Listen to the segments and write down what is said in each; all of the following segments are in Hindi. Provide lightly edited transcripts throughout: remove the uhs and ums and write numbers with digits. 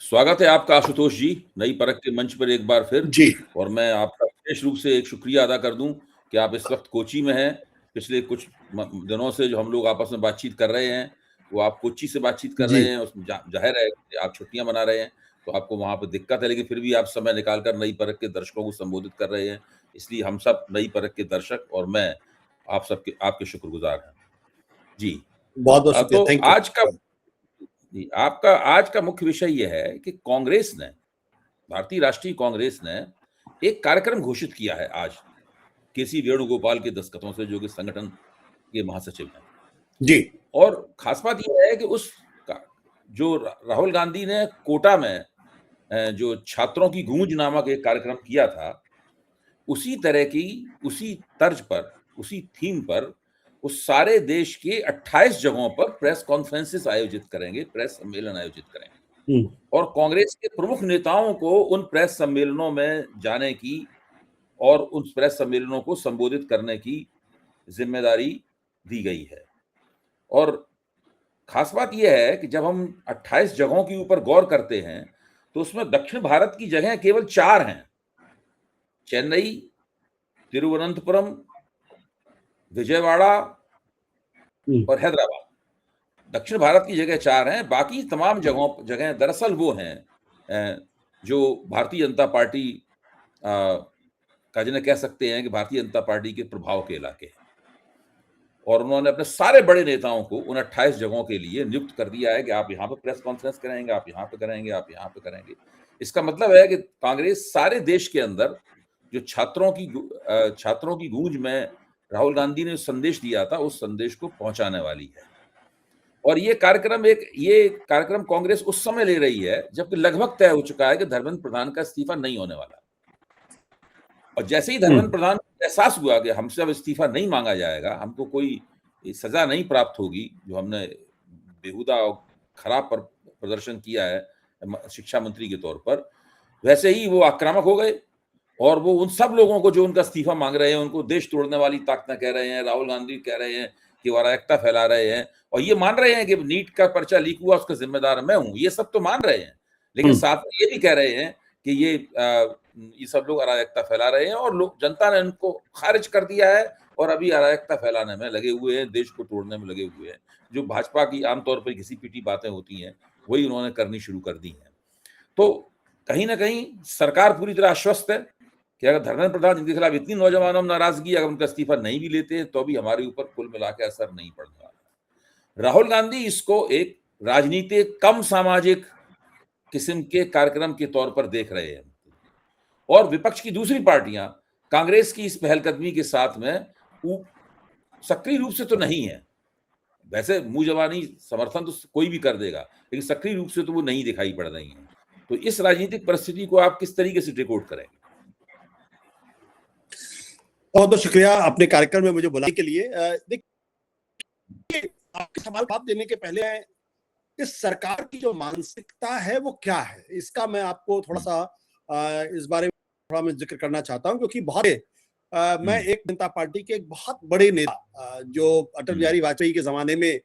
स्वागत है आपका आशुतोष जी, नई परख के मंच पर एक बार फिर। जी। और मैं आपका विशेष रूप से एक शुक्रिया अदा कर दूं कि आप इस वक्त कोच्चि में हैं। पिछले कुछ दिनों से जो हम लोग आपस में बातचीत कर रहे हैं, वो आप कोच्चि से बातचीत कर जी। रहे हैं। उसमें जाहिर है कि आप छुट्टियां मना रहे हैं, तो आपको वहां पर दिक्कत है, लेकिन फिर भी आप समय निकालकर नई परख के दर्शकों को संबोधित कर रहे हैं। इसलिए हम सब नई परख के दर्शक और मैं आप सबके आपके शुक्रगुजार हैं जी। बहुत बहुत शुक्रिया, तो थैंक यू। आपका आज का मुख्य विषय यह है कि कांग्रेस ने, भारतीय राष्ट्रीय कांग्रेस ने एक कार्यक्रम घोषित किया है आज केसी वेणुगोपाल के दस्तखतों से, जो कि संगठन के महासचिव हैं जी। और खास बात यह है कि जो राहुल गांधी ने कोटा में जो छात्रों की गूंज नामक एक कार्यक्रम किया था, उसी तरह की, उसी तर्ज पर, उसी थीम पर वो सारे देश के 28 जगहों पर प्रेस कॉन्फ्रेंसेस आयोजित करेंगे, प्रेस सम्मेलन आयोजित करेंगे और कांग्रेस के प्रमुख नेताओं को उन प्रेस सम्मेलनों में जाने की और उन प्रेस सम्मेलनों को संबोधित करने की जिम्मेदारी दी गई है। और खास बात यह है कि जब हम 28 जगहों के ऊपर गौर करते हैं, तो उसमें दक्षिण भारत की जगह केवल 4 हैं: चेन्नई, तिरुवनंतपुरम, विजयवाड़ा और हैदराबाद। दक्षिण भारत की जगह 4 हैं। बाकी तमाम जगह दरअसल वो हैं जो भारतीय जनता पार्टी का, जिन्हें कह सकते हैं कि भारतीय जनता पार्टी के प्रभाव के इलाके हैं। और उन्होंने अपने सारे बड़े नेताओं को उन 28 जगहों के लिए नियुक्त कर दिया है कि आप यहाँ पे प्रेस कॉन्फ्रेंस करेंगे, आप यहाँ पे करेंगे, आप यहाँ पे करेंगे। इसका मतलब है कि कांग्रेस सारे देश के अंदर जो छात्रों की गूंज में राहुल गांधी ने संदेश दिया था, उस संदेश को पहुंचाने वाली है। और ये कार्यक्रम कांग्रेस उस समय ले रही है जबकि लगभग तय हो चुका है कि धर्मेंद्र प्रधान का इस्तीफा नहीं होने वाला। और जैसे ही धर्मेंद्र प्रधान को एहसास हुआ कि हमसे अब इस्तीफा नहीं मांगा जाएगा, हमको कोई सजा नहीं प्राप्त होगी, जो हमने बेहुदा और खराब प्रदर्शन किया है शिक्षा मंत्री के तौर पर, वैसे ही वो आक्रामक हो गए और वो उन सब लोगों को जो उनका इस्तीफा मांग रहे हैं, उनको देश तोड़ने वाली ताकतें कह रहे हैं, राहुल गांधी कह रहे हैं कि वो अराजकता फैला रहे हैं, और ये मान रहे हैं कि नीट का पर्चा लीक हुआ उसका जिम्मेदार मैं हूं। ये सब तो मान रहे हैं, लेकिन साथ में ये भी कह रहे हैं कि ये सब लोग अराजकता फैला रहे हैं और लोग, जनता ने उनको खारिज कर दिया है और अभी अराजकता फैलाने में लगे हुए हैं, देश को तोड़ने में लगे हुए हैं। जो भाजपा की आमतौर पर घिसी पीटी बातें होती हैं, वही उन्होंने करनी शुरू कर दी हैं। तो कहीं ना कहीं सरकार पूरी तरह आश्वस्त है कि अगर धर्मेंद्र प्रधान, जिनके खिलाफ इतनी नौजवानों में नाराजगी, अगर उनका इस्तीफा नहीं भी लेते हैं तो भी हमारे ऊपर कुल मिलाकर असर नहीं पड़ने वाला। राहुल गांधी इसको एक राजनीतिक कम सामाजिक किस्म के कार्यक्रम के तौर पर देख रहे हैं और विपक्ष की दूसरी पार्टियां कांग्रेस की इस पहलकदमी के साथ में सक्रिय रूप से तो नहीं है, वैसे मुंह जबानी समर्थन तो कोई भी कर देगा, लेकिन सक्रिय रूप से तो वो नहीं दिखाई पड़ रही है। तो इस राजनीतिक परिस्थिति को आप किस तरीके से डिकोड करेंगे? बहुत बहुत शुक्रिया अपने कार्यक्रम में मुझे बुलाने के लिए। देखिए, आपके सवाल जवाब देने के पहले इस सरकार की जो मानसिकता है वो क्या है, इसका मैं आपको थोड़ा सा इस बारे में थोड़ा मैं जिक्र करना चाहता हूं, क्योंकि मैं एक जनता पार्टी के एक बहुत बड़े नेता जो अटल बिहारी वाजपेयी के जमाने में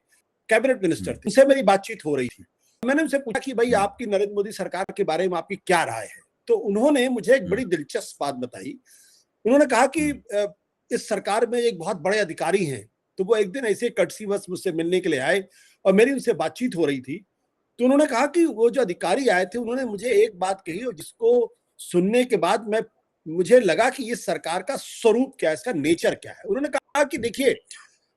कैबिनेट मिनिस्टर थे, उनसे मेरी बातचीत हो रही थी। मैंने उनसे पूछा कि भाई आपकी नरेंद्र मोदी सरकार के बारे में आपकी क्या राय है, तो उन्होंने मुझे एक बड़ी दिलचस्प बात बताई। उन्होंने कहा कि इस सरकार में एक बहुत बड़े अधिकारी हैं, तो वो एक दिन ऐसे कटसीवश मुझसे मिलने के लिए आए और मेरी उनसे बातचीत हो रही थी। तो उन्होंने कहा कि वो जो अधिकारी आए थे, उन्होंने मुझे एक बात कही और जिसको सुनने के बाद मुझे लगा कि ये सरकार का स्वरूप क्या है, इसका नेचर क्या है। उन्होंने कहा कि देखिए,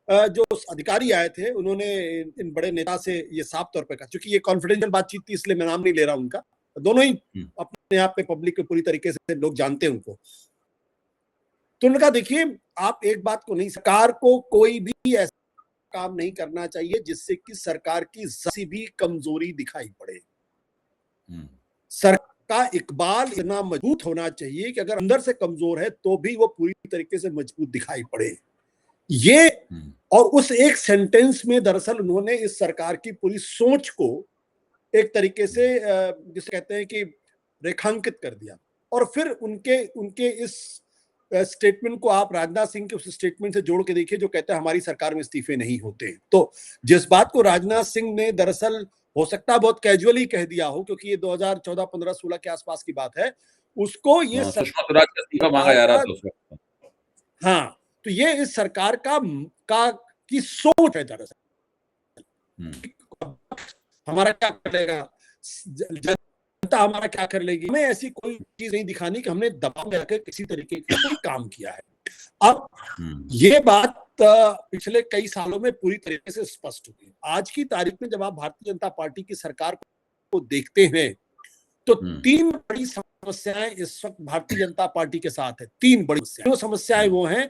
जो अधिकारी आए थे उन्होंने इन बड़े नेता से ये साफ तौर पर कहा, क्योंकि ये कॉन्फिडेंशियल बातचीत थी इसलिए मैं नाम नहीं ले रहा उनका, दोनों ही अपने आप पे पब्लिक पे पूरी तरीके से लोग जानते हैं उनको। तो उन्होंने कहा देखिए, आप एक बात को नहीं, सरकार को कोई भी ऐसा काम नहीं करना चाहिए जिससे कि सरकार की ज़रा भी कमजोरी दिखाई पड़े। सरकार का इकबाल इतना मजबूत होना चाहिए कि अगर अंदर से कमजोर है तो भी वो पूरी तरीके से मजबूत दिखाई पड़े। ये और उस एक सेंटेंस में दरअसल उन्होंने इस सरकार की पूरी सोच को एक तरीके से जिसे कहते हैं कि रेखांकित कर दिया। और फिर उनके इस स्टेटमेंट को आप राजनाथ सिंह के उस स्टेटमेंट से जोड़ के देखिए जो कहते हैं हमारी सरकार में इस्तीफे नहीं होते। तो जिस बात को राजनाथ सिंह ने दरअसल हो सकता है बहुत कैजुअली कह दिया हो, क्योंकि ये 2014, 15, 16 के आसपास की बात है। उसको ये सुषमा स्वराज का इस्तीफा मांगा सरकार जा रहा का, था उस वक्त। हाँ, तो ये इस सरकार का की सोच है दरअसल। हमारा क्या कर लेगा, जनता हमारा क्या कर लेगी, हमें ऐसी कोई चीज नहीं दिखानी कि हमने दबाव में आकर किसी तरीके का कोई काम किया है। अब ये बात पिछले कई सालों में पूरी तरीके से स्पष्ट हुई। आज की तारीख में जब आप भारतीय जनता पार्टी की सरकार को देखते हैं तो तीन बड़ी समस्याएं इस वक्त भारतीय जनता पार्टी के साथ है। तीन बड़ी समस्याएं वो हैं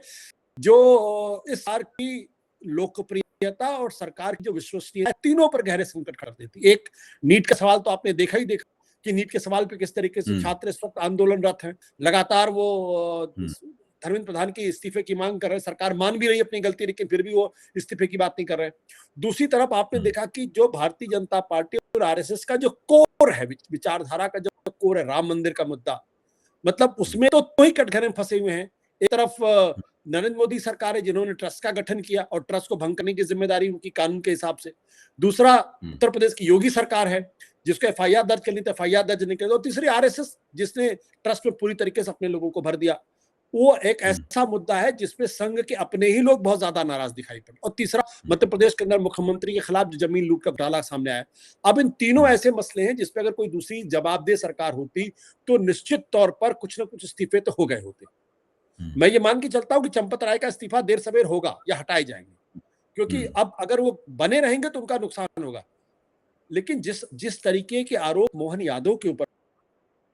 जो इस सरकार की लोकप्रियता और सरकार की जो विश्वसनीयता, तीनों पर गहरे संकट खड़ा देती। एक, नीट का सवाल तो आपने देखा ही देखा कि नीट के सवाल पे किस तरीके से छात्र इस वक्त आंदोलनरत हैं। लगातार वो धर्मेंद्र प्रधान के इस्तीफे की मांग कर रहे हैं। सरकार मान भी रही है अपनी गलती, लेकिन फिर भी वो इस्तीफे की बात नहीं कर रहे हैं। दूसरी तरफ आपने देखा कि जो भारतीय जनता पार्टी और आरएसएस का जो कोर है, विचारधारा का जो कोर है, राम मंदिर का मुद्दा, मतलब उसमें तो ही कटघरे में फंसे हुए हैं। एक तरफ नरेंद्र मोदी सरकार है जिन्होंने ट्रस्ट का गठन किया और ट्रस्ट को भंग करने की जिम्मेदारी उनकी कानून के हिसाब से। दूसरा उत्तर प्रदेश की योगी सरकार है जिसको एफआईआर दर्ज करनी थी, एफआईआर दर्ज नहीं कर। और तीसरी आरएसएस जिसने ट्रस्ट में पूरी तरीके से अपने लोगों को भर दिया। वो एक ऐसा मुद्दा है जिसपे संघ के अपने ही लोग बहुत ज्यादा नाराज दिखाई पड़े। और तीसरा, मध्य प्रदेश के अंदर मुख्यमंत्री के खिलाफ जो जमीन लूट का घोटाला सामने आया। अब इन तीनों ऐसे मसले हैं जिसपे अगर कोई दूसरी जवाबदेह सरकार होती तो निश्चित तौर पर कुछ ना कुछ इस्तीफे तो हो गए होते। मैं ये मान के चलता हूं कि चंपत राय का इस्तीफा देर सवेर होगा या हटाए जाएंगे, क्योंकि अब अगर वो बने रहेंगे तो उनका नुकसान होगा। लेकिन जिस तरीके के आरोप मोहन यादव के ऊपर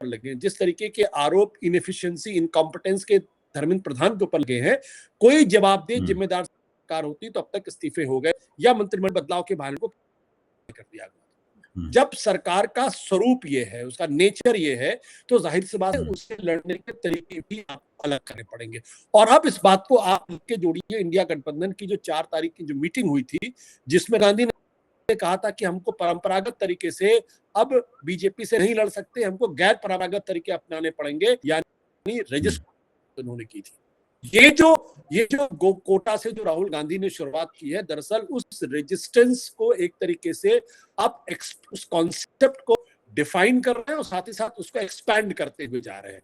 लगे, जिस तरीके के आरोप इनएफिशिएंसी, इनकॉम्पिटेंस के धर्मेंद्र प्रधान के ऊपर लगे हैं, कोई जवाबदेह जिम्मेदार सरकार होती तो अब तक इस्तीफे हो गए या मंत्रिमंडल बदलाव के बहाने को कर दिया गया। जब सरकार का स्वरूप ये है, उसका नेचर ये है, तो जाहिर सी बात है उससे लड़ने के तरीके भी आपको अलग करने पड़ेंगे। और अब इस बात को आप के जोड़िए इंडिया गठबंधन की जो 4 तारीख की जो मीटिंग हुई थी, जिसमें गांधी ने कहा था कि हमको परंपरागत तरीके से अब बीजेपी से नहीं लड़ सकते, हमको गैर परंपरागत तरीके अपनाने पड़ेंगे, यानी रजिस्ट्रेशन उन्होंने की थी। ये जो कोटा से जो राहुल गांधी ने शुरुआत की है, दरअसल उस रेजिस्टेंस को एक तरीके से आप उस कॉन्सेप्ट को डिफाइन कर रहे हैं और साथ ही साथ उसको एक्सपैंड करते हुए जा रहे हैं।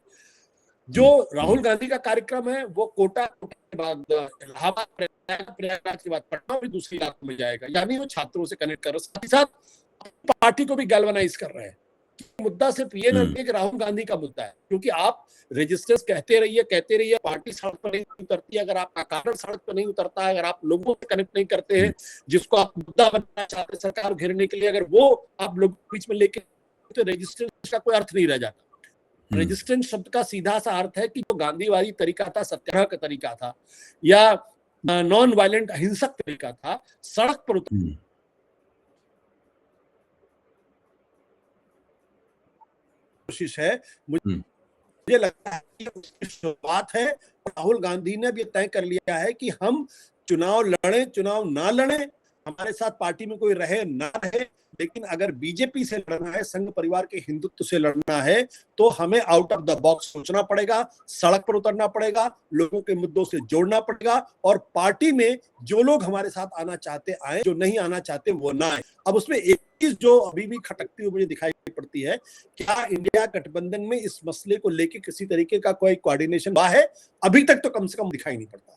जो राहुल गांधी का कार्यक्रम है वो कोटा के बाद इलाहाबाद, प्रयागराज के बाद पटना और दूसरी इलाकों में जाएगा, यानी वो छात्रों से कनेक्ट कर रहे हैं, साथ ही साथ पार्टी को भी गैल्वनाइज कर रहे हैं। मुद्दा सिर्फ ये नहीं कि राहुल गांधी का मुद्दा है, क्योंकि आप रेजिस्टेंस कहते रहिए, पार्टी सड़क पर नहीं उतरती है। अगर आपका कारण सड़क पर नहीं उतरता है, अगर आप लोगों से कनेक्ट नहीं करते हैं, जिसको आप मुद्दा बनना चाहते हैं सरकार घेरने के लिए, अगर वो आप लोग बीच में लेके, तो रेजिस्टेंस का कोई अर्थ नहीं रह जाता। रेजिस्टेंस शब्द का सीधा सा अर्थ है कि जो गांधीवादी तरीका था, सत्याग्रह का तरीका था या नॉन वायलेंट अहिंसक तरीका था, सड़क पर कोशिश है। मुझे लगता है कि उसकी शुरुआत है। राहुल गांधी ने भी तय कर लिया है कि हम चुनाव लड़े, चुनाव ना लड़े, हमारे साथ पार्टी में कोई रहे ना रहे, लेकिन अगर बीजेपी से लड़ना है, संघ परिवार के हिंदुत्व से लड़ना है, तो हमें आउट ऑफ द बॉक्स सोचना पड़ेगा, सड़क पर उतरना पड़ेगा, लोगों के मुद्दों से जोड़ना पड़ेगा और पार्टी में जो लोग हमारे साथ आना चाहते आए, जो नहीं आना चाहते वो ना आए। अब उसमें एक चीज जो अभी भी खटकती हुई मुझे दिखाई पड़ती है, क्या इंडिया गठबंधन में इस मसले को लेकर किसी तरीके का कोई कोऑर्डिनेशन हुआ है? अभी तक तो कम से कम दिखाई नहीं पड़ता।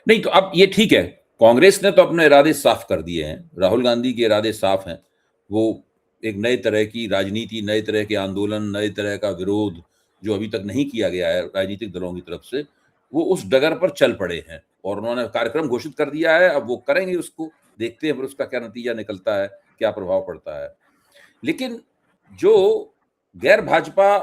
नहीं तो अब ये ठीक है, कांग्रेस ने तो अपने इरादे साफ कर दिए हैं, राहुल गांधी के इरादे साफ हैं। वो एक नए तरह की राजनीति, नए तरह के आंदोलन, नए तरह का विरोध जो अभी तक नहीं किया गया है राजनीतिक दलों की तरफ से, वो उस डगर पर चल पड़े हैं और उन्होंने कार्यक्रम घोषित कर दिया है। अब वो करेंगे, उसको देखते हैं फिर उसका क्या नतीजा निकलता है, क्या प्रभाव पड़ता है। लेकिन जो गैर भाजपा,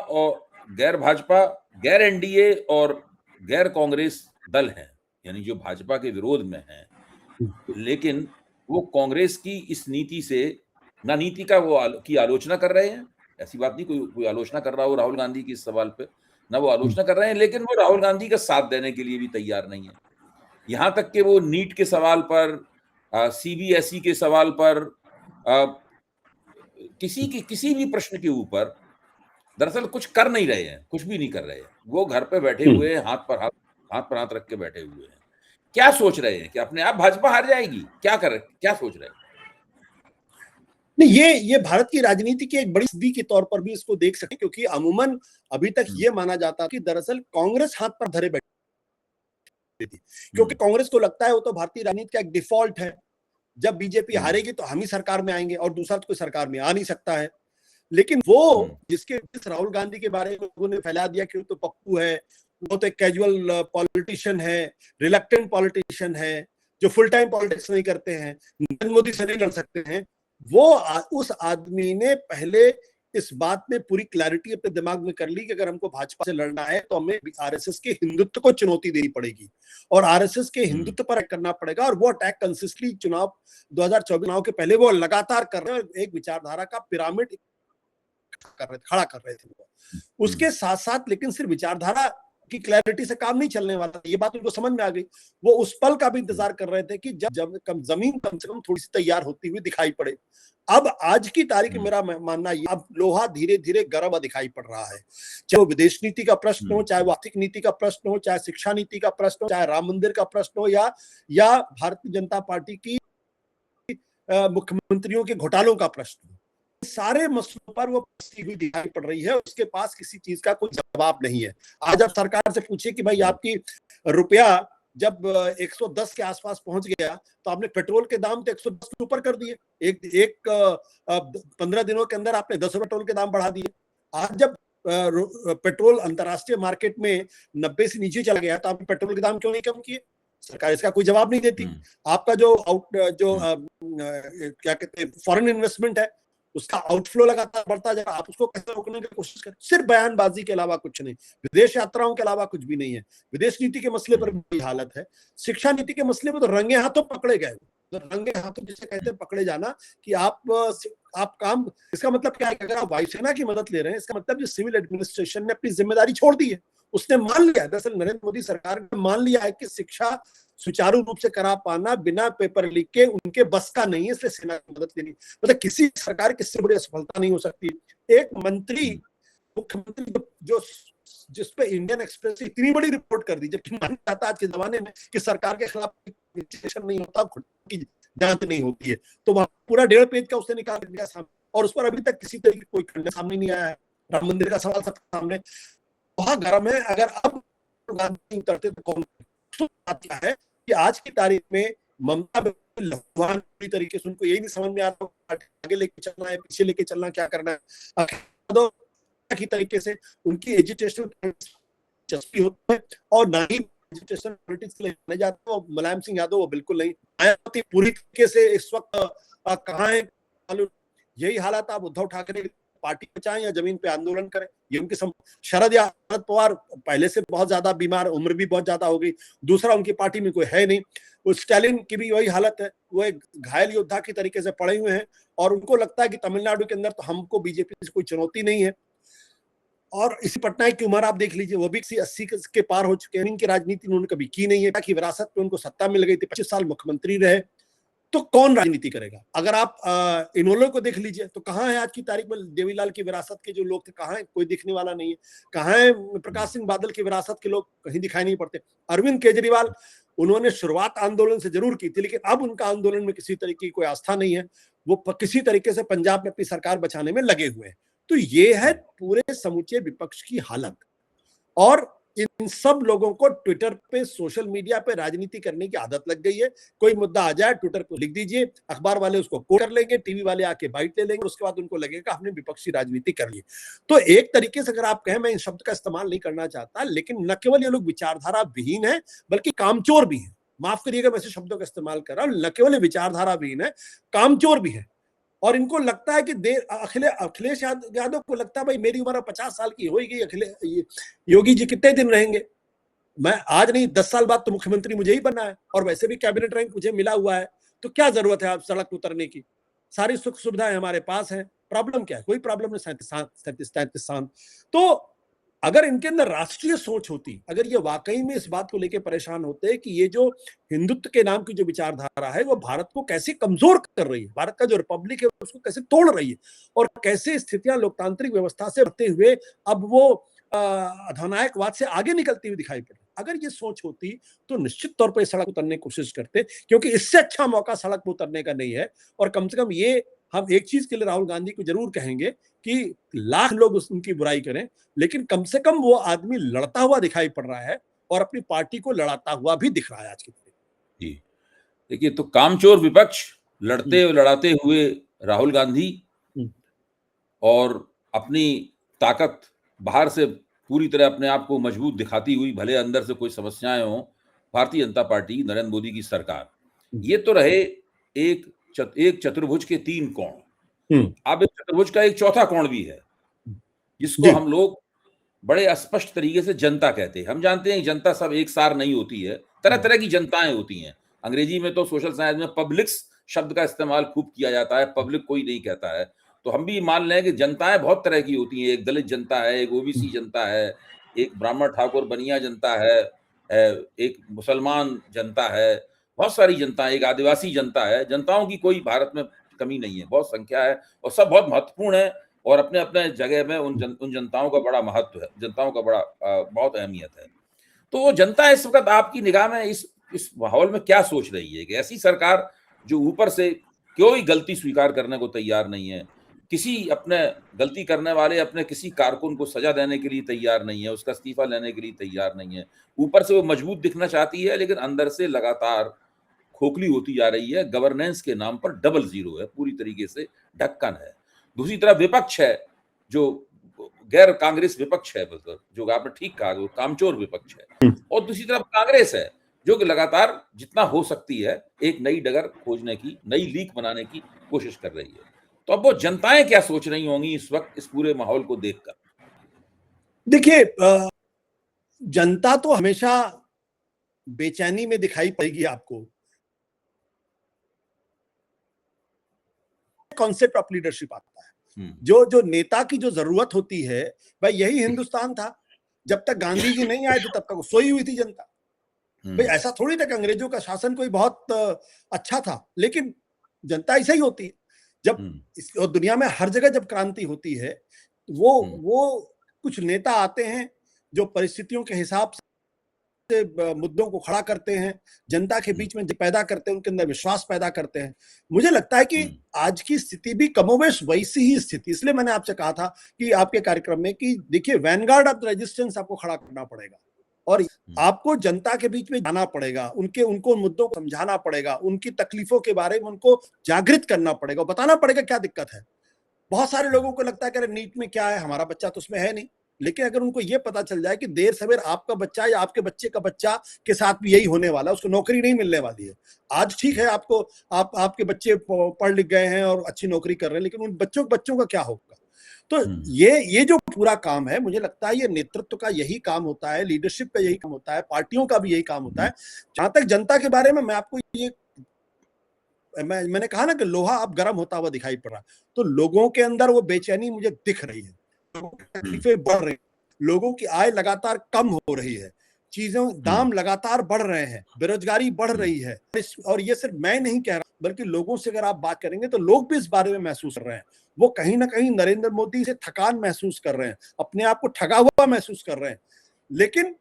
गैर एनडीए और गैर कांग्रेस दल हैं, यानी जो भाजपा के विरोध में हैं, लेकिन वो कांग्रेस की इस नीति से ना नीति का वो की आलोचना कर रहे हैं, ऐसी बात नहीं कोई आलोचना कर रहा हो राहुल गांधी की इस सवाल पे, ना वो आलोचना कर रहे हैं, लेकिन वो राहुल गांधी का साथ देने के लिए भी तैयार नहीं है। यहां तक कि वो नीट के सवाल पर, सीबीएसई के सवाल पर, किसी भी प्रश्न के ऊपर दरअसल कुछ कर नहीं रहे हैं, कुछ भी नहीं कर रहे हैं। वो घर पे बैठे हुए हैं, हाथ पर हाथ रख के बैठे हुए हैं। क्या सोच रहे हैं कि अपने आप भाजपा हार जाएगी? क्या सोच रहे हैं? नहीं, ये भारत की राजनीति की एक बड़ी सिद्धि के तौर पर भी इसको देख सकते, क्योंकि अमूमन अभी तक ये माना जाता कि दरअसल कांग्रेस हाथ पर धरे बैठी थी, क्योंकि कांग्रेस को लगता है वो तो भारतीय राजनीति का एक डिफॉल्ट है, जब बीजेपी हारेगी तो हम ही सरकार में आएंगे और दूसरा तो कोई सरकार में आ नहीं सकता है। लेकिन वो जिस राहुल गांधी के बारे में लोगों ने फैला दिया कि वो तो पप्पू है, वो तो एक कैजुअल पॉलिटिशियन है, रिलक्टेंट पॉलिटिशियन है, जो फुल टाइम पॉलिटिक्स नहीं करते हैं, नरेंद्र मोदी से नहीं लड़ सकते हैं, उस आदमी ने पहले इस बात में पूरी क्लैरिटी अपने दिमाग में कर ली कि अगर हमको भाजपा से लड़ना है तो हमें आरएसएस के हिंदुत्व को चुनौती देनी पड़ेगी और आरएसएस के हिंदुत्व पर करना पड़ेगा। और वो अटैक कंसिस्टेंटली चुनाव 2024 चुनाव के पहले वो लगातार कर रहे हैं, एक विचारधारा का पिरामिड खड़ा कर रहे थे। उसके साथ साथ लेकिन सिर्फ विचारधारा की क्लैरिटी से काम नहीं चलने वाला, ये बात उनको समझ में आ गई। वो उस पल का भी इंतजार कर रहे थे कि जब जमीन कम से कम थोड़ी सी तैयार होती हुई दिखाई पड़े। अब आज की तारीख में मेरा मानना ये, अब लोहा धीरे धीरे गर्म दिखाई पड़ रहा है, चाहे वो विदेश नीति का प्रश्न हो, चाहे वो आर्थिक नीति का प्रश्न हो, चाहे शिक्षा नीति का प्रश्न हो, चाहे राम मंदिर का प्रश्न हो, या भारतीय जनता पार्टी की मुख्यमंत्रियों के घोटालों का प्रश्न हो, सारे मसलों पर वो फंसी हुई दिखाई पड़ रही है। उसके पास किसी चीज का कोई जवाब नहीं है। आज आप सरकार से पूछिए कि भाई आपकी रुपया जब 110 के आसपास पहुंच गया तो आपने पेट्रोल के दाम तो 110 के ऊपर कर दिए, एक 15 दिनों के अंदर आपने 10 रुपए पेट्रोल के दाम बढ़ा दिए। आज जब पेट्रोल अंतरराष्ट्रीय मार्केट में 90 से नीचे चला गया तो आपने पेट्रोल के दाम क्यों नहीं कम किए? सरकार इसका कोई जवाब नहीं देती। आपका जो क्या कहते हैं फॉरेन इन्वेस्टमेंट है, उसका आउटफ्लो लगातार बढ़ता जाएगा, आप उसको कैसे रोकने की कोशिश करें? सिर्फ बयानबाजी के अलावा कुछ नहीं, विदेश यात्राओं के अलावा कुछ भी नहीं है। विदेश नीति के मसले पर भी हालत है, शिक्षा नीति के मसले में तो रंगे हाथों पकड़े गए, तो रंगे हाथों जिसे कहते हैं पकड़े जाना कि आप काम, इसका मतलब क्या है? अगर आप वायुसेना की मदद ले रहे हैं, इसका मतलब जो सिविल एडमिनिस्ट्रेशन ने अपनी जिम्मेदारी छोड़ दी है, उसने मान लिया, दरअसल नरेंद्र मोदी सरकार ने मान लिया है कि शिक्षा सुचारू रूप से करा पाना बिना पेपर लीक के उनके बस का नहीं है, इसलिए सेना की मदद लेनी। मतलब किसी सरकार की इससे बड़ी असफलता नहीं हो सकती। एक मंत्री, मुख्यमंत्री जो जिसपे इंडियन एक्सप्रेस ने इतनी बड़ी रिपोर्ट कर दी, जबकि माना जाता आज के जमाने में कि सरकार के खिलाफ विश्लेषण नहीं होता, खुद की जांच नहीं होती है, तो वहां पूरा 1.5 पेज का उसने निकाल दिया सामने, और उस पर अभी तक किसी तरीके कोई खंडन सामने नहीं आया है। राम मंदिर का सवाल सबके सामने बहुत गर्म है। अगर अब गांधी उतरते तो कौन? क्या है कि आज की तारीख में ममता पूरी तरीके से उनको यही नहीं समझ में आ रहा आगे लेके चलना है, पीछे लेके चलना, क्या करना है। की तरीके से उनकी एजुटेशनल दिलचस्पी होती है और ना ही एजुटेशनल पॉलिटिक्स के लिए जाने जाते हो। मुलायम सिंह यादव वो बिल्कुल नहीं, मायावती पूरी तरीके से इस वक्त कहाँ है? यही हालात आप उद्धव ठाकरे पार्टी बचाएं या जमीन पे आंदोलन करें, ये उनकी शरद पवार पहले से बहुत ज्यादा बीमार, उम्र भी बहुत ज्यादा हो गई, दूसरा उनकी पार्टी में कोई है नहीं। स्टालिन की भी वही हालत है, वो एक घायल योद्धा की तरीके से पड़े हुए हैं और उनको लगता है कि तमिलनाडु के अंदर तो हमको बीजेपी से कोई चुनौती नहीं है। और इसी पटनायक की उम्र आप देख लीजिए, वो भी 80 के पार हो चुके हैं। इनकी राजनीति उन्होंने कभी की नहीं है, कि विरासत पे उनको सत्ता मिल गई थी, 25 साल मुख्यमंत्री रहे, तो कौन राजनीति करेगा? अगर आप इन्होंने को देख लीजिए तो कहाँ है आज की तारीख में देवीलाल की विरासत के जो लोग थे, कहाँ है? कोई दिखने वाला नहीं है। कहाँ है प्रकाश सिंह बादल की विरासत के लोग? कहीं दिखाई नहीं पड़ते। अरविंद केजरीवाल, उन्होंने शुरुआत आंदोलन से जरूर की थी, लेकिन अब उनका आंदोलन में किसी तरीके की कोई आस्था नहीं है, वो किसी तरीके से पंजाब में अपनी सरकार बचाने में लगे हुए हैं। तो ये है पूरे समूचे विपक्ष की हालत। और इन सब लोगों को ट्विटर पे, सोशल मीडिया पे राजनीति करने की आदत लग गई है। कोई मुद्दा आ जाए ट्विटर पे लिख दीजिए, अखबार वाले उसको कोट कर लेंगे, टीवी वाले आके बाइट ले लेंगे, उसके बाद उनको लगेगा हमने विपक्षी राजनीति कर ली। तो एक तरीके से अगर आप कहें, मैं इन शब्द का इस्तेमाल नहीं करना चाहता, लेकिन न केवल ये लोग विचारधारा विहीन है बल्कि कामचोर भी है। माफ करिएगा मैं ऐसे शब्दों का इस्तेमाल कर रहा हूं, न केवल विचारधारा विहीन है, कामचोर भी है। और इनको लगता है कि अखिलेश यादव को लगता है भाई मेरी उम्र 50 साल की होगी, योगी जी कितने दिन रहेंगे, मैं आज नहीं 10 साल बाद तो मुख्यमंत्री मुझे ही बनना है, और वैसे भी कैबिनेट रैंक मुझे मिला हुआ है, तो क्या जरूरत है आप सड़क उतरने की? सारी सुख सुविधाएं हमारे पास है, प्रॉब्लम क्या है? कोई प्रॉब्लम नहीं। 37 साल। तो अगर इनके अंदर राष्ट्रीय सोच होती, अगर ये वाकई में इस बात को लेकर परेशान होते कि ये जो हिंदुत्व के नाम की जो विचारधारा है वो भारत को कैसे कमजोर कर रही है, भारत का जो रिपब्लिक है उसको कैसे तोड़ रही है, और कैसे स्थितियां लोकतांत्रिक व्यवस्था से बढ़ते हुए अब वो अधिनायकवाद से आगे निकलती हुई दिखाई पड़ रही, अगर ये सोच होती तो निश्चित तौर पर सड़क उतरने की कोशिश करते, क्योंकि इससे अच्छा मौका सड़क पर उतरने का नहीं है। और कम से कम ये हम एक चीज के लिए राहुल गांधी को जरूर कहेंगे कि लाख लोग उनकी बुराई करें, लेकिन कम से कम वो आदमी लड़ता हुआ दिखाई पड़ रहा है और अपनी पार्टी को लड़ाता हुआ भी दिख रहा है आज की तारीख। जी, देखिए तो कामचोर विपक्ष लड़ते लड़ाते हुए राहुल गांधी और अपनी ताकत बाहर से पूरी तरह अपने आप को मजबूत दिखाती हुई, भले अंदर से कोई समस्याएं हों, भारतीय जनता पार्टी, नरेंद्र मोदी की सरकार, ये तो रहे एक चतुर्भुज के 3 कोण। अब इस चतुर्भुज का एक चौथा कोण भी है, जिसको हम लोग बड़े स्पष्ट तरीके से जनता कहते हैं। हम जानते हैं जनता सब एक सार नहीं होती है, तरह तरह की जनताएं होती हैं। अंग्रेजी में तो सोशल साइंस में पब्लिक्स शब्द का इस्तेमाल खूब किया जाता है, पब्लिक कोई नहीं कहता है। तो हम भी मान लें कि जनताएं बहुत तरह की होती हैं। एक दलित जनता है, एक ओबीसी जनता है, एक ब्राह्मण ठाकुर बनिया जनता है, एक मुसलमान जनता है, बहुत सारी जनता है, एक आदिवासी जनता है। जनताओं की कोई भारत में कमी नहीं है, बहुत संख्या है और सब बहुत महत्वपूर्ण है और अपने अपने जगह में उन जनताओं का बड़ा महत्व है, जनताओं का बड़ा बहुत अहमियत है। तो वो जनता इस वक्त आपकी निगाह में इस माहौल में क्या सोच रही है कि ऐसी सरकार जो ऊपर से कोई गलती स्वीकार करने को तैयार नहीं है, किसी अपने गलती करने वाले अपने किसी कारकुन को सजा देने के लिए तैयार नहीं है, उसका इस्तीफा लेने के लिए तैयार नहीं है। ऊपर से वो मजबूत दिखना चाहती है, लेकिन अंदर से लगातार खोखली होती जा रही है। गवर्नेंस के नाम पर डबल जीरो है, पूरी तरीके से ढक्कन है। दूसरी तरफ विपक्ष है, जो गैर कांग्रेस विपक्ष है, जो आपने ठीक कहा, वो कामचोर विपक्ष है। और दूसरी तरफ कांग्रेस है, जो कि लगातार जितना हो सकती है एक नई डगर खोजने की, नई लीक बनाने की कोशिश कर रही है। तो अब वो जनताएं क्या सोच रही होंगी इस वक्त इस पूरे माहौल को देखकर? देखिए, जनता तो हमेशा बेचैनी में दिखाई पड़ेगी आपको। कॉन्सेप्ट ऑफ लीडरशिप आता है, जो नेता की जो जरूरत होती है, भाई यही हिंदुस्तान था। जब तक गांधी जी नहीं आए थे तब तक सोई हुई थी जनता। भाई ऐसा थोड़ी था कि अंग्रेजों का शासन कोई बहुत अच्छा था, लेकिन जनता ऐसा ही होती है। जब और दुनिया में हर जगह जब क्रांति होती है, वो कुछ नेता आते हैं जो परिस्थितियों के हिसाब से मुद्दों को खड़ा करते हैं, जनता के बीच में पैदा करते हैं, उनके अंदर विश्वास पैदा करते हैं। मुझे लगता है कि आज की स्थिति भी कमोबेश वैसी ही स्थिति, इसलिए मैंने आपसे कहा था कि आपके कार्यक्रम में कि देखिए, वैनगार्ड ऑफ रेजिस्टेंस आपको खड़ा करना पड़ेगा और आपको जनता के बीच में जाना पड़ेगा, उनको मुद्दों को समझाना पड़ेगा, उनकी तकलीफों के बारे में उनको जागृत करना पड़ेगा, बताना पड़ेगा क्या दिक्कत है। बहुत सारे लोगों को लगता है कि नीट में क्या है, हमारा बच्चा तो उसमें है नहीं। लेकिन अगर उनको ये पता चल जाए कि देर सवेर आपका बच्चा या आपके बच्चे का बच्चा के साथ भी यही होने वाला है, उसको नौकरी नहीं मिलने वाली है। आज ठीक है, आपके बच्चे पढ़ लिख गए हैं और अच्छी नौकरी कर रहे हैं, लेकिन उन बच्चों का क्या होगा? तो ये जो पूरा काम है, मुझे लगता है ये नेतृत्व का यही काम होता है, लीडरशिप का यही काम होता है, पार्टियों का भी यही काम होता है। जहां तक जनता के बारे में मैं आपको मैंने कहा ना कि लोहा अब गर्म होता हुआ दिखाई पड़ रहा, तो लोगों के अंदर वो बेचैनी मुझे दिख रही है। तकलीफें बढ़ रही, लोगों की आय लगातार कम हो रही है, चीजों दाम लगातार बढ़ रहे हैं, बेरोजगारी बढ़ रही है। और ये सिर्फ मैं नहीं कह रहा, बल्कि लोगों से अगर आप बात करेंगे तो लोग भी इस बारे में महसूस कर रहे हैं। वो कहीं ना कहीं नरेंद्र मोदी से थकान महसूस कर रहे हैं, अपने आप को ठगा हुआ महसूस कर रहे हैं। लेकिन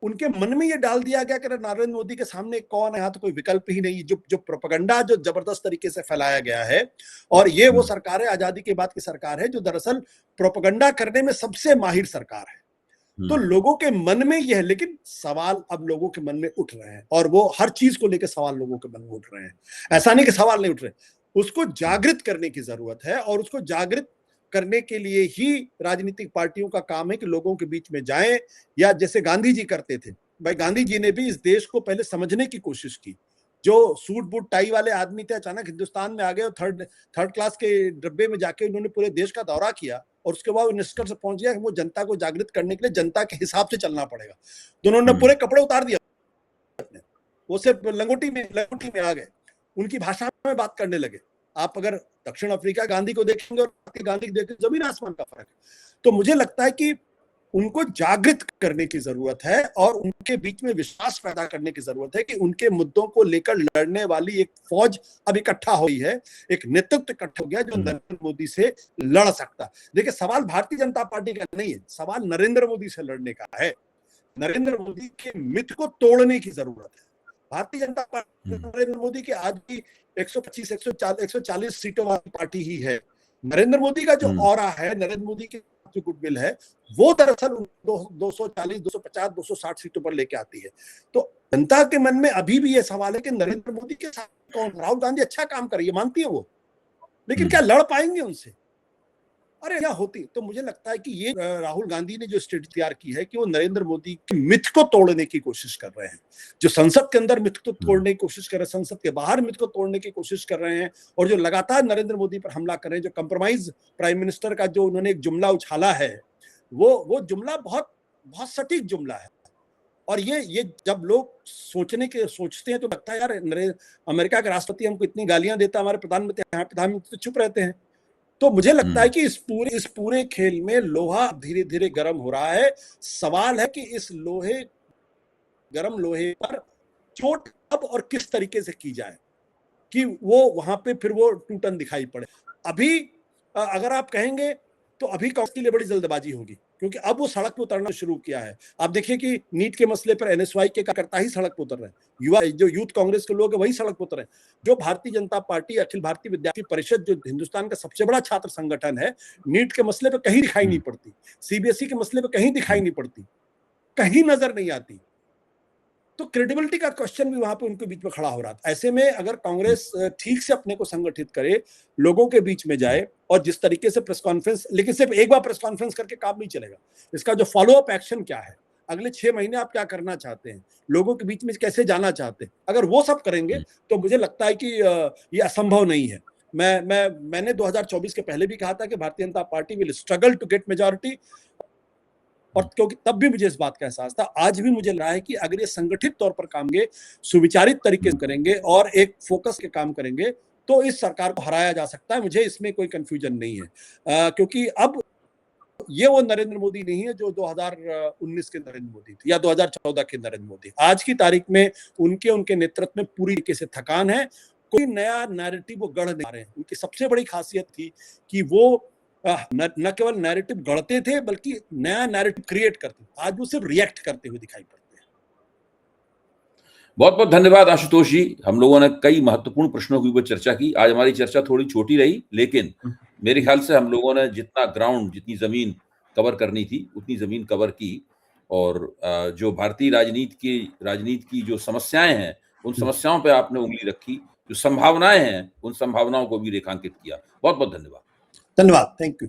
उनके मन में ये डाल दिया गया कि नरेंद्र मोदी के सामने कौन है, यहाँ तो कोई विकल्प ही नहीं। जो प्रोपेगेंडा जो जबरदस्त तरीके से फैलाया गया है, और ये वो सरकार है, आजादी के बाद की सरकार है, जो दरअसल प्रोपेगेंडा करने में सबसे माहिर सरकार है। तो लोगों के मन में यह है, लेकिन सवाल अब लोगों के मन में उठ रहे हैं और वो हर चीज को लेकर सवाल लोगों के मन में उठ रहे हैं। ऐसा नहीं कि सवाल नहीं उठ रहे, उसको जागृत करने की जरूरत है और उसको जागृत करने के लिए ही राजनीतिक पार्टियों का काम है कि लोगों के बीच में जाएं, या जैसे गांधी जी करते थे। भाई गांधी जी ने भी इस देश को पहले समझने की कोशिश की। जो सूट बूट टाई वाले आदमी थे, अचानक हिंदुस्तान में आ गए और थर्ड क्लास के डब्बे में जाके उन्होंने पूरे देश का दौरा किया और उसके बाद निष्कर्ष पहुंच गया कि वो जनता को जागृत करने के लिए जनता के हिसाब से चलना पड़ेगा। तो उन्होंने पूरे कपड़े उतार दिया, वो सिर्फ लंगोटी में आ गए, उनकी भाषा में बात करने लगे। आप अगर दक्षिण अफ्रीका गांधी को देखेंगे और गांधी को देखेंगे, जमीन आसमान का फर्क है। तो मुझे लगता है कि उनको जागृत करने की जरूरत है और उनके बीच में विश्वास पैदा करने की जरूरत है कि उनके मुद्दों को लेकर लड़ने वाली एक फौज अब इकट्ठा हुई है, एक नेतृत्व इकट्ठा हो गया जो नरेंद्र मोदी से लड़ सकता। देखिए, सवाल भारतीय जनता पार्टी का नहीं है, सवाल नरेंद्र मोदी से लड़ने का है। नरेंद्र मोदी के मिथ को तोड़ने की जरूरत है। भारतीय जनता पार्टी नरेंद्र मोदी की आज भी 125 140 सीटों वाली पार्टी ही है। नरेंद्र मोदी का जो ऑरा है, नरेंद्र मोदी की जो गुडविल है, वो दरअसल 240, 250, 260 सीटों पर लेके आती है। तो जनता के मन में अभी भी ये सवाल है कि नरेंद्र मोदी के साथ कौन? राहुल गांधी अच्छा काम कर रही है, मानती है वो, लेकिन क्या लड़ पाएंगे उनसे? अरे क्या होती। तो मुझे लगता है कि ये राहुल गांधी ने जो स्ट्रेटजी तैयार की है कि वो नरेंद्र मोदी की मिथ को तोड़ने की कोशिश कर रहे हैं। जो संसद के अंदर मिथ को तोड़ने की कोशिश कर रहे हैं, संसद के बाहर मिथ को तोड़ने की कोशिश कर रहे हैं, और जो लगातार नरेंद्र मोदी पर हमला कर रहे हैं, जो कंप्रोमाइज प्राइम मिनिस्टर का जो उन्होंने एक जुमला उछाला है, वो जुमला बहुत बहुत सटीक जुमला है। और ये जब लोग सोचते हैं तो लगता है यार, अमेरिका के राष्ट्रपति हमको इतनी गालियां देता है, हमारे प्रधानमंत्री तो चुप रहते हैं। तो मुझे लगता है कि इस पूरे खेल में लोहा धीरे धीरे गर्म हो रहा है। सवाल है कि इस गर्म लोहे पर चोट अब और किस तरीके से की जाए कि वो वहां पे फिर वो टूटन दिखाई पड़े। अभी अगर आप कहेंगे तो अभी कांग्रेस के लिए बड़ी जल्दबाजी होगी, क्योंकि अब वो सड़क पर उतरना शुरू किया है। आप देखिए कि नीट के मसले पर एनएसवाई के कार्यकर्ता ही सड़क पर उतर रहे हैं, जो यूथ कांग्रेस के लोग हैं वही सड़क पर उतर रहे हैं। जो भारतीय जनता पार्टी, अखिल भारतीय विद्यार्थी परिषद, जो हिंदुस्तान का सबसे बड़ा छात्र संगठन है, नीट के मसले पर कहीं दिखाई नहीं पड़ती, सीबीएसई के मसले पर कहीं दिखाई नहीं पड़ती, कहीं नजर नहीं आती। तो क्रेडिबिलिटी का क्वेश्चन भी वहां पे उनके बीच में खड़ा हो रहा था। ऐसे में अगर कांग्रेस ठीक से अपने को संगठित करे, लोगों के बीच में जाए, और जिस तरीके से प्रेस कॉन्फ्रेंस, लेकिन सिर्फ एक बार प्रेस कॉन्फ्रेंस करके काम नहीं चलेगा, इसका जो फॉलो अप एक्शन क्या है, अगले 6 महीने आप क्या करना चाहते हैं, लोगों के बीच में कैसे जाना चाहते हैं, अगर वो सब करेंगे तो मुझे लगता है कि ये असंभव नहीं है। मैंने 2024 के पहले भी कहा था कि Bharatiya Janata Party will struggle to get majority, और क्योंकि तब भी मुझे इस बात का एहसास था, आज भी मुझे लग रहा है कि अगर ये संगठित तौर पर काम करेंगे, सुविचारित तरीके से करेंगे और एक फोकस के काम करेंगे, तो इस सरकार को हराया जा सकता है। मुझे इसमें कोई कंफ्यूजन नहीं है, क्योंकि अब ये वो नरेंद्र मोदी नहीं है जो 2019 के नरेंद्र मोदी थे या 2014 के नरेंद्र मोदी। आज की तारीख में उनके नेतृत्व में पूरी तरीके से थकान है। कोई नया नैरेटिव वो गढ़ नहीं पा रहे हैं। उनकी सबसे बड़ी खासियत थी कि वो न केवल नैरेटिव गढ़ते थे, बल्कि नया नैरेटिव क्रिएट करते थे। आज वो सिर्फ रिएक्ट करते हुए दिखाई पड़ते हैं। बहुत बहुत धन्यवाद आशुतोष जी। हम लोगों ने कई महत्वपूर्ण प्रश्नों के ऊपर चर्चा की। आज हमारी चर्चा थोड़ी छोटी रही, लेकिन मेरे ख्याल से हम लोगों ने जितनी जमीन कवर करनी थी उतनी जमीन कवर की, और जो भारतीय राजनीति की जो समस्याएं हैं, उन समस्याओं पे आपने उंगली रखी, जो संभावनाएं हैं उन संभावनाओं को भी रेखांकित किया। बहुत बहुत धन्यवाद। धन्यवाद। Thank you.